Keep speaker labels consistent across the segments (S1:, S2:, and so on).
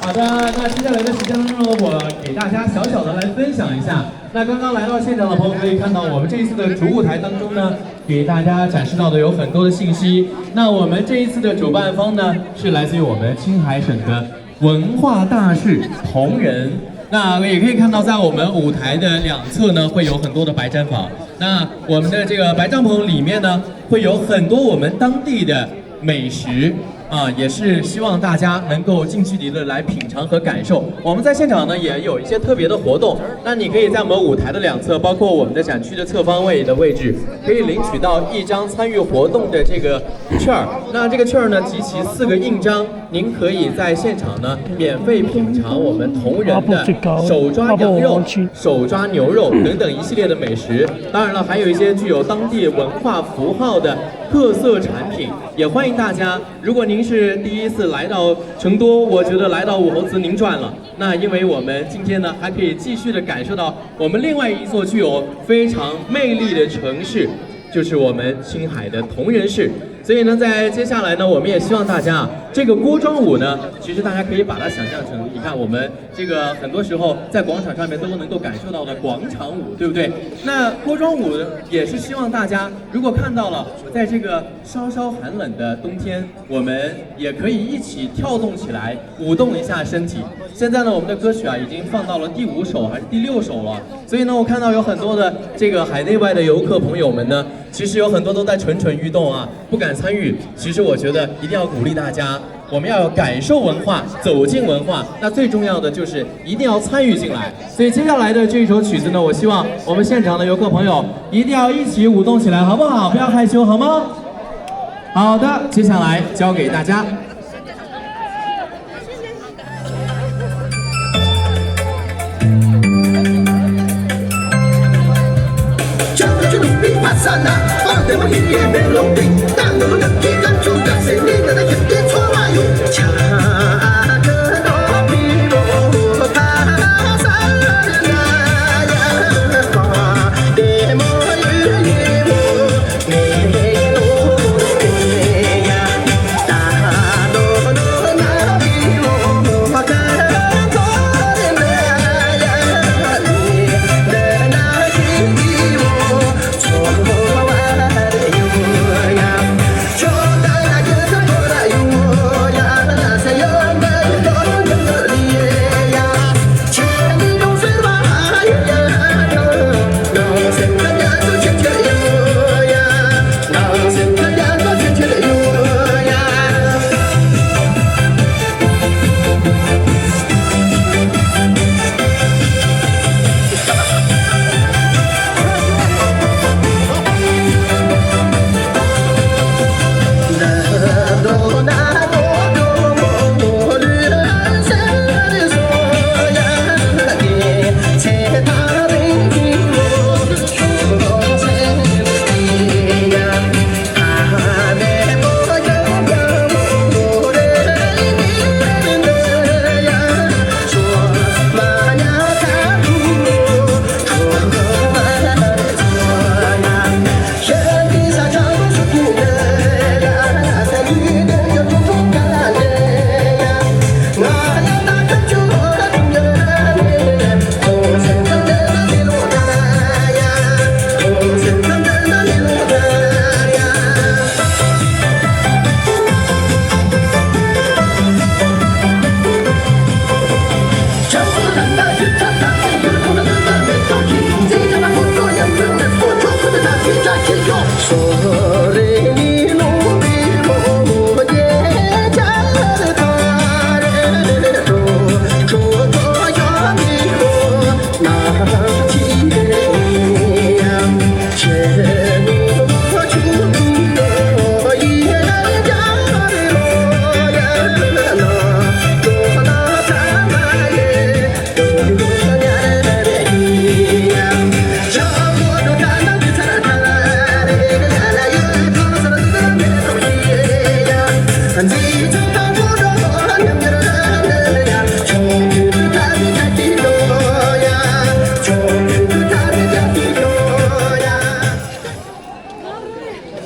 S1: 好的，那接下来的时间当中呢，我给大家小小的来分享一下。那刚刚来到现场的朋友可以看到，我们这一次的主舞台当中呢，给大家展示到的有很多的信息。那我们这一次的主办方呢，是来自于我们青海省的文化大使同仁。那也可以看到，在我们舞台的两侧呢，会有很多的白毡房。那我们的这个白帐篷里面呢，会有很多我们当地的美食。也是希望大家能够近距离的来品尝和感受。我们在现场呢也有一些特别的活动，那你可以在我们舞台的两侧，包括我们的展区的侧方位的位置，可以领取到一张参与活动的这个券儿。那这个券儿呢集齐4个印章，您可以在现场呢免费品尝我们同仁的手抓羊肉、手抓牛肉等等一系列的美食。当然了，还有一些具有当地文化符号的特色产品，也欢迎大家。如果您是第一次来到成都，我觉得来到武侯祠您赚了。那因为我们今天呢，还可以继续的感受到我们另外一座具有非常魅力的城市，就是我们青海的铜仁市。所以呢，在接下来呢，我们也希望大家这个锅庄舞呢，其实大家可以把它想象成，你看我们这个很多时候在广场上面都能够感受到的广场舞，对不对？那锅庄舞也是希望大家如果看到了，在这个稍稍寒冷的冬天，我们也可以一起跳动起来，舞动一下身体。现在呢，我们的歌曲已经放到了第5首还是第6首了，所以呢，我看到有很多的这个海内外的游客朋友们呢，其实有很多都在蠢蠢欲动不敢参与。其实我觉得一定要鼓励大家，我们要感受文化，走进文化。那最重要的就是一定要参与进来。所以接下来的这一首曲子呢，我希望我们现场的游客朋友一定要一起舞动起来，好不好？不要害羞，好吗？好的，接下来交给大家。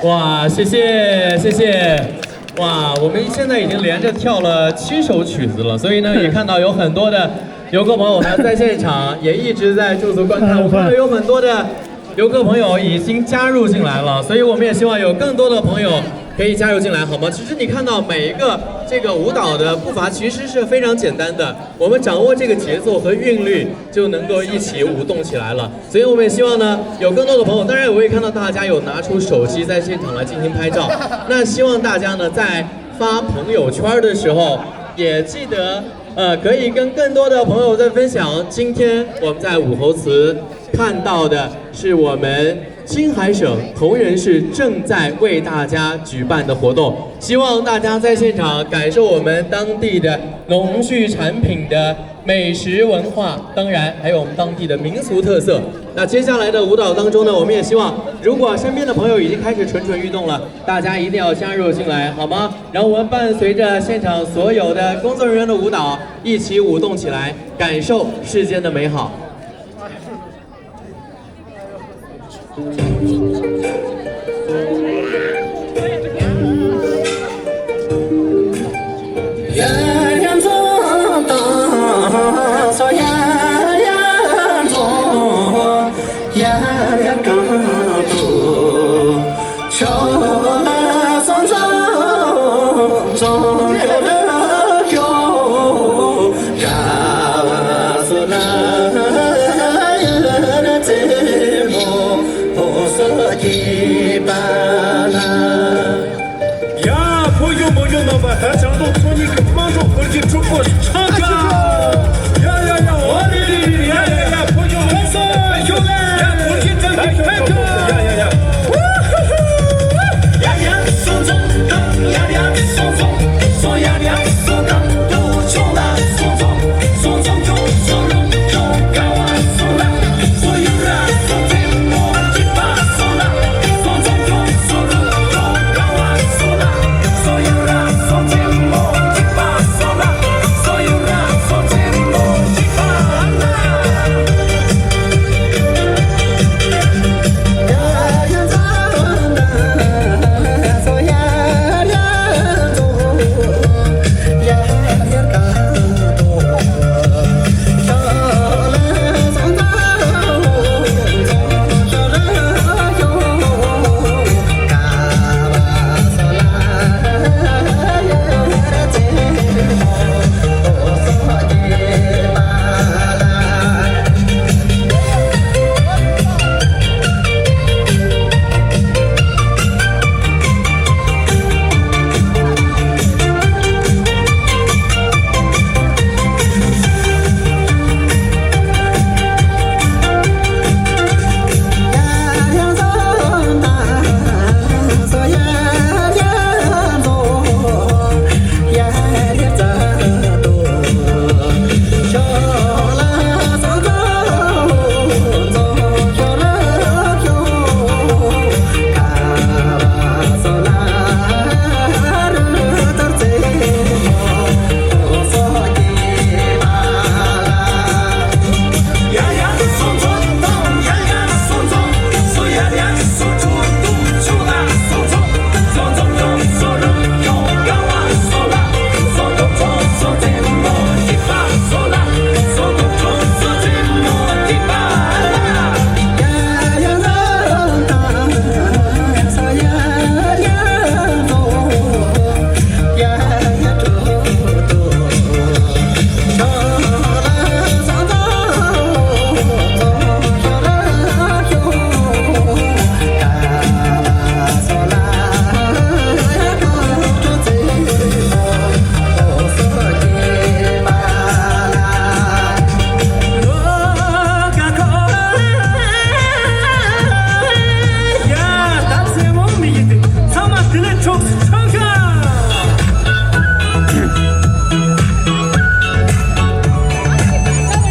S1: 哇，谢谢谢谢，哇，我们现在已经连着跳了7首曲子了，所以呢，也看到有很多的游客朋友呢在现场也一直在驻足观看。我看到有很多的游客朋友已经加入进来了，所以我们也希望有更多的朋友可以加入进来，好吗？其实你看到每一个这个舞蹈的步伐其实是非常简单的，我们掌握这个节奏和韵律就能够一起舞动起来了。所以我们也希望呢有更多的朋友，当然我也看到大家有拿出手机在现场来进行拍照。那希望大家呢在发朋友圈的时候也记得可以跟更多的朋友在分享。今天我们在武侯祠看到的是我们青海省铜仁市正在为大家举办的活动，希望大家在现场感受我们当地的农畜产品的美食文化，当然还有我们当地的民俗特色。那接下来的舞蹈当中呢，我们也希望如果身边的朋友已经开始蠢蠢欲动了，大家一定要加入进来，好吗？让我们伴随着现场所有的工作人员的舞蹈一起舞动起来，感受世间的美好。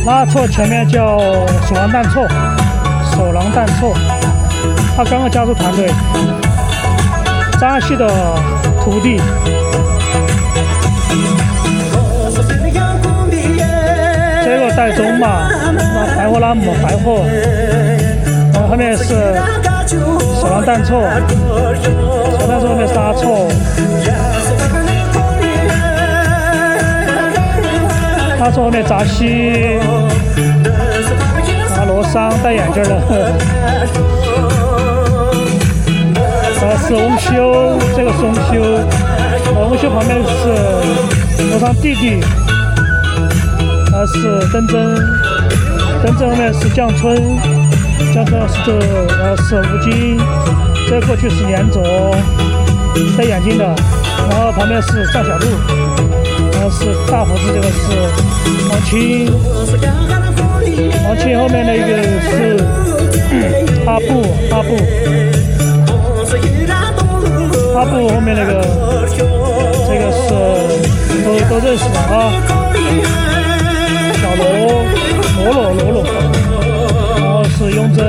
S2: 那错前面叫手狼蛋错，手狼蛋错，他刚刚加入团队，张爱旭的徒弟。这个带中嘛，那白货拉姆白货，然后后面是手狼蛋错，手狼蛋错后面是阿错。拉措后面扎西，罗桑戴眼镜的，是翁修，这个是翁修，翁修旁边是罗桑弟弟，是登真，登真后面是江春，江春是吴京，这过去是年卓，戴眼镜的，然后旁边是赵小璐，然后是大胡子，这个是王青，王青后面那个是阿布，阿布后面那个这个是都认识的啊，小罗，然后是雍真。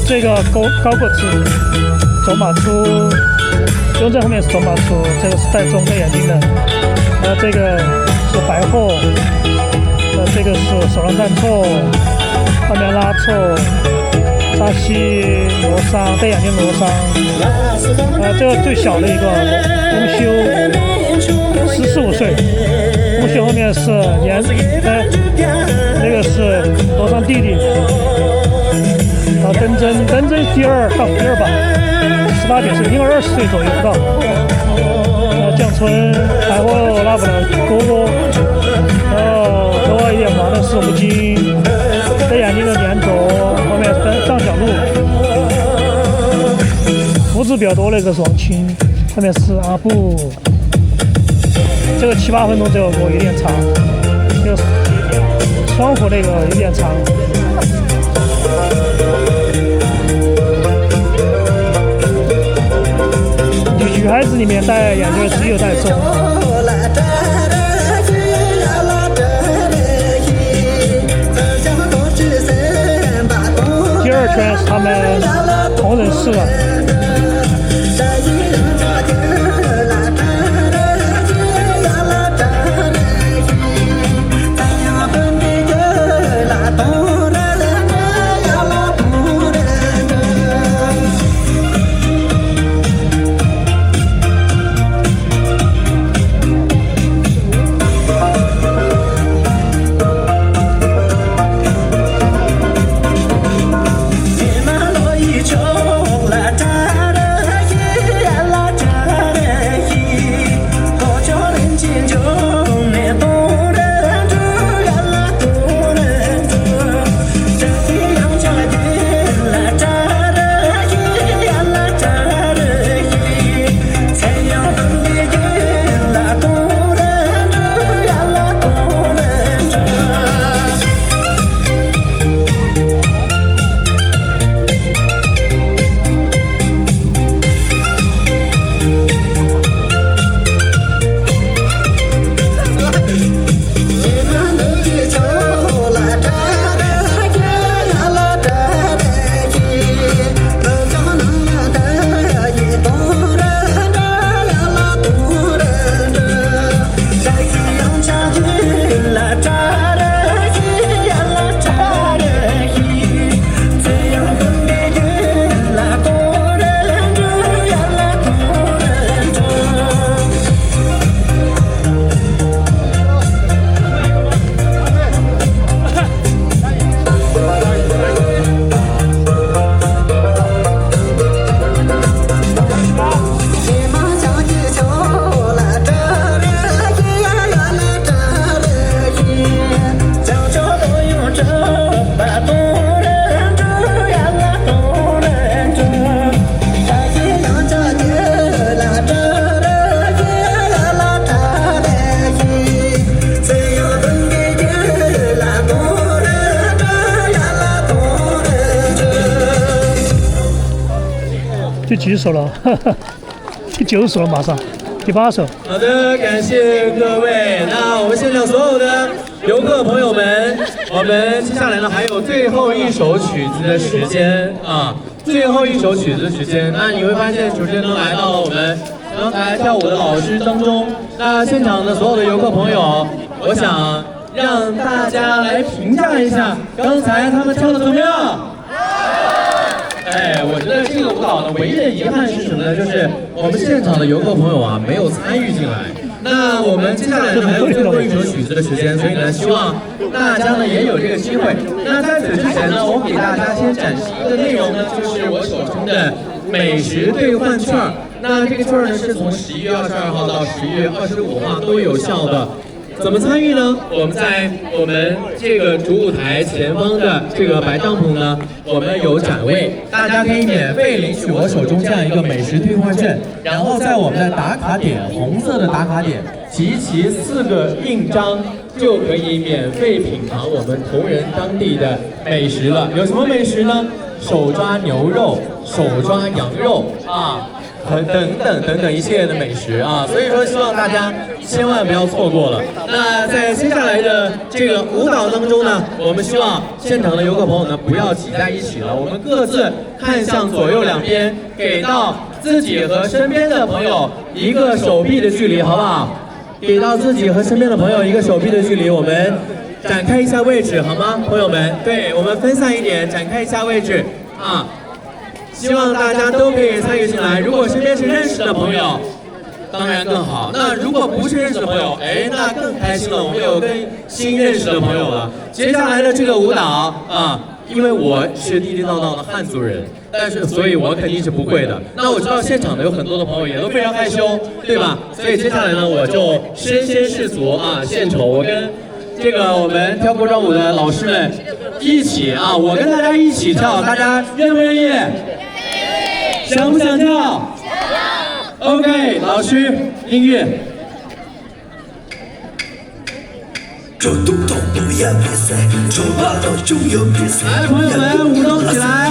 S2: 这个高个子走马出，雍正后面是走马出，这个是戴中戴眼镜的，这个是白鹤，这个是手上弹错，后面拉错，扎西罗桑戴眼镜罗桑，这个最小的一个翁修，14、15岁，翁修后面是那个是罗桑弟弟。登真第二吧，18、19岁，应该20岁左右不到。江春还会拉不了哥哥，头发有点黄的是吴京，戴眼镜的年卓，后面张小璐，胡子比较多那个是王青，后面是阿布。这个7、8分钟这个歌有点长，这个双胡那个有点长。女孩子里面戴眼镜只有戴中。第二圈是他们同人式的。第几首了？第9首了，马上第8首。
S1: 好的，感谢各位。那我们现场所有的游客朋友们，我们接下来呢还有最后一首曲子的时间啊，最后一首曲子的时间。那你会发现主持人都来到了我们刚才跳舞的老师当中。那现场的所有的游客朋友，我想让大家来评价一下刚才他们跳的怎么样？蹈呢，唯一的遗憾是什么呢？就是我们现场的游客朋友啊，没有参与进来。那我们接下来呢还有最后一首曲子的时间，所以呢，希望大家呢也有这个机会。那在此之前呢，我给大家先展示一个内容呢，就是我手中的美食兑换券。那这个券呢是从11月22号到11月25号都有效的。怎么参与呢？我们在我们这个主舞台前方的这个白帐篷呢，我们有展位，大家可以免费领取我手中这样一个美食兑换券，然后在我们的打卡点，红色的打卡点集齐4个印章，就可以免费品尝我们同仁当地的美食了。有什么美食呢？手抓牛肉、手抓羊肉啊。等等一系列的美食啊，所以说希望大家千万不要错过了。那在接下来的这个舞蹈当中呢，我们希望现场的游客朋友呢不要挤在一起了，我们各自看向左右两边，给到自己和身边的朋友一个手臂的距离，好不好？给到自己和身边的朋友一个手臂的距离，我们展开一下位置，好吗，朋友们？对，我们分散一点，展开一下位置啊。希望大家都可以参与进来。如果身边是认识的朋友，当然更好。那如果不是认识的朋友，哎，那更开心了，我们有跟新认识的朋友了。接下来的这个舞蹈啊，因为我是地地道道的汉族人，但是所以我肯定是不会的。那我知道现场的有很多的朋友也都非常害羞，对吧？所以接下来呢，我就身先士卒啊，献丑，我跟这个我们跳国标舞的老师们一起啊，我跟大家一起跳，大家愿不愿意？想不想跳？OK， 老师，音乐。来，朋友们，舞动起来！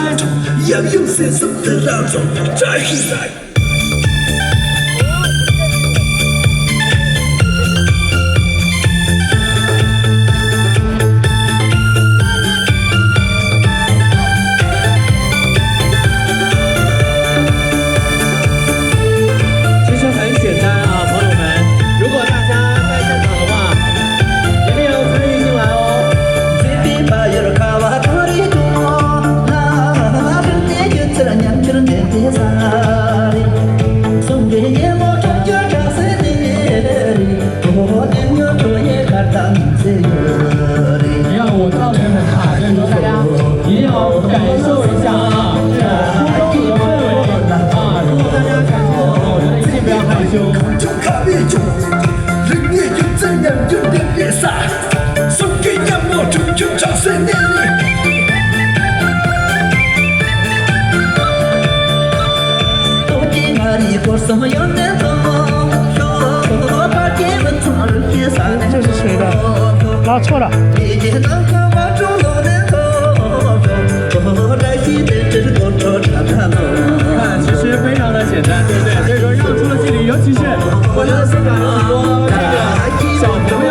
S2: 这是谁的？拉错了。
S1: 看，其实非常的简单，对不对？所以说让出了距离，尤其是我觉得现场有很多这个小朋友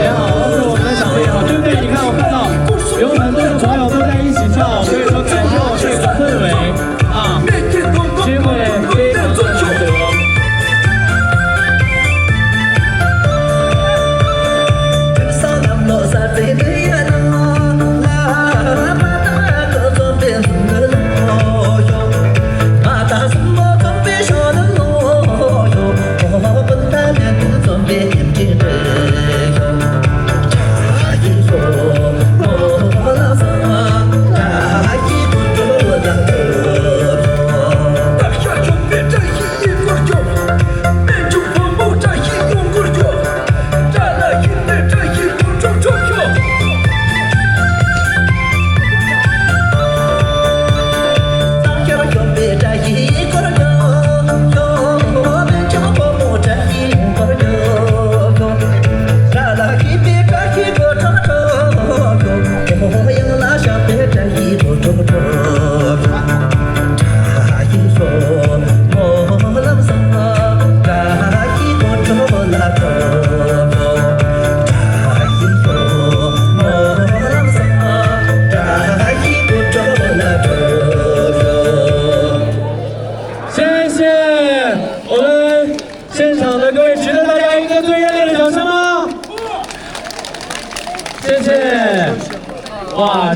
S1: 也好，包括我们的长辈也好，对不对？你看我看到有很多的朋友都在一起跳，所以说感受这个氛围啊，机会非常的难得。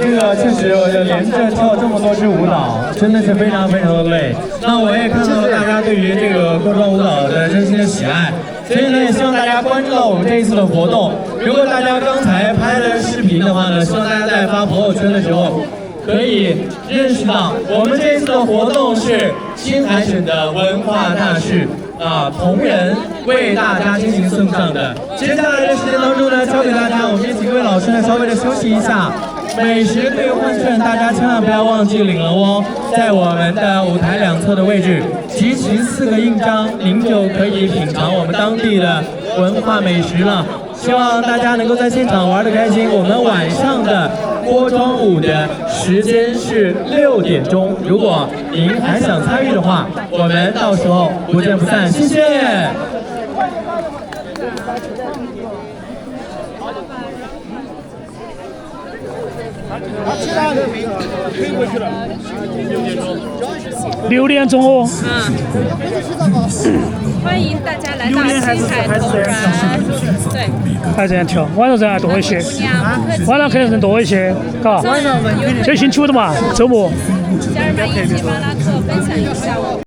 S1: 这个确实连着跳这么多支舞蹈，真的是非常非常的累。那我也看到了大家对于这个锅庄舞蹈的真心的喜爱，所以呢，也希望大家关注到我们这一次的活动。如果大家刚才拍了视频的话呢，希望大家在发朋友圈的时候，可以认识到我们这一次的活动是青海省的文化大使同仁为大家进行送上的。接下来的时间当中呢，交给大家，我们也请各位老师呢稍微的休息一下。美食兑换券，大家千万不要忘记领了哦，在我们的舞台两侧的位置，集齐4个印章，您就可以品尝我们当地的文化美食了。希望大家能够在现场玩得开心。我们晚上的锅庄舞的时间是6点钟，如果您还想参与的话，我们到时候不见不散。谢谢。
S2: 6点钟哦。
S3: 欢迎大家来到青海同仁。对，
S2: 还这样跳，晚上人还多一些，晚上肯定人多一些，嘎。
S3: 晚上
S2: 这星期五的嘛，周末。
S3: 家人们一起马拉克分享一下我。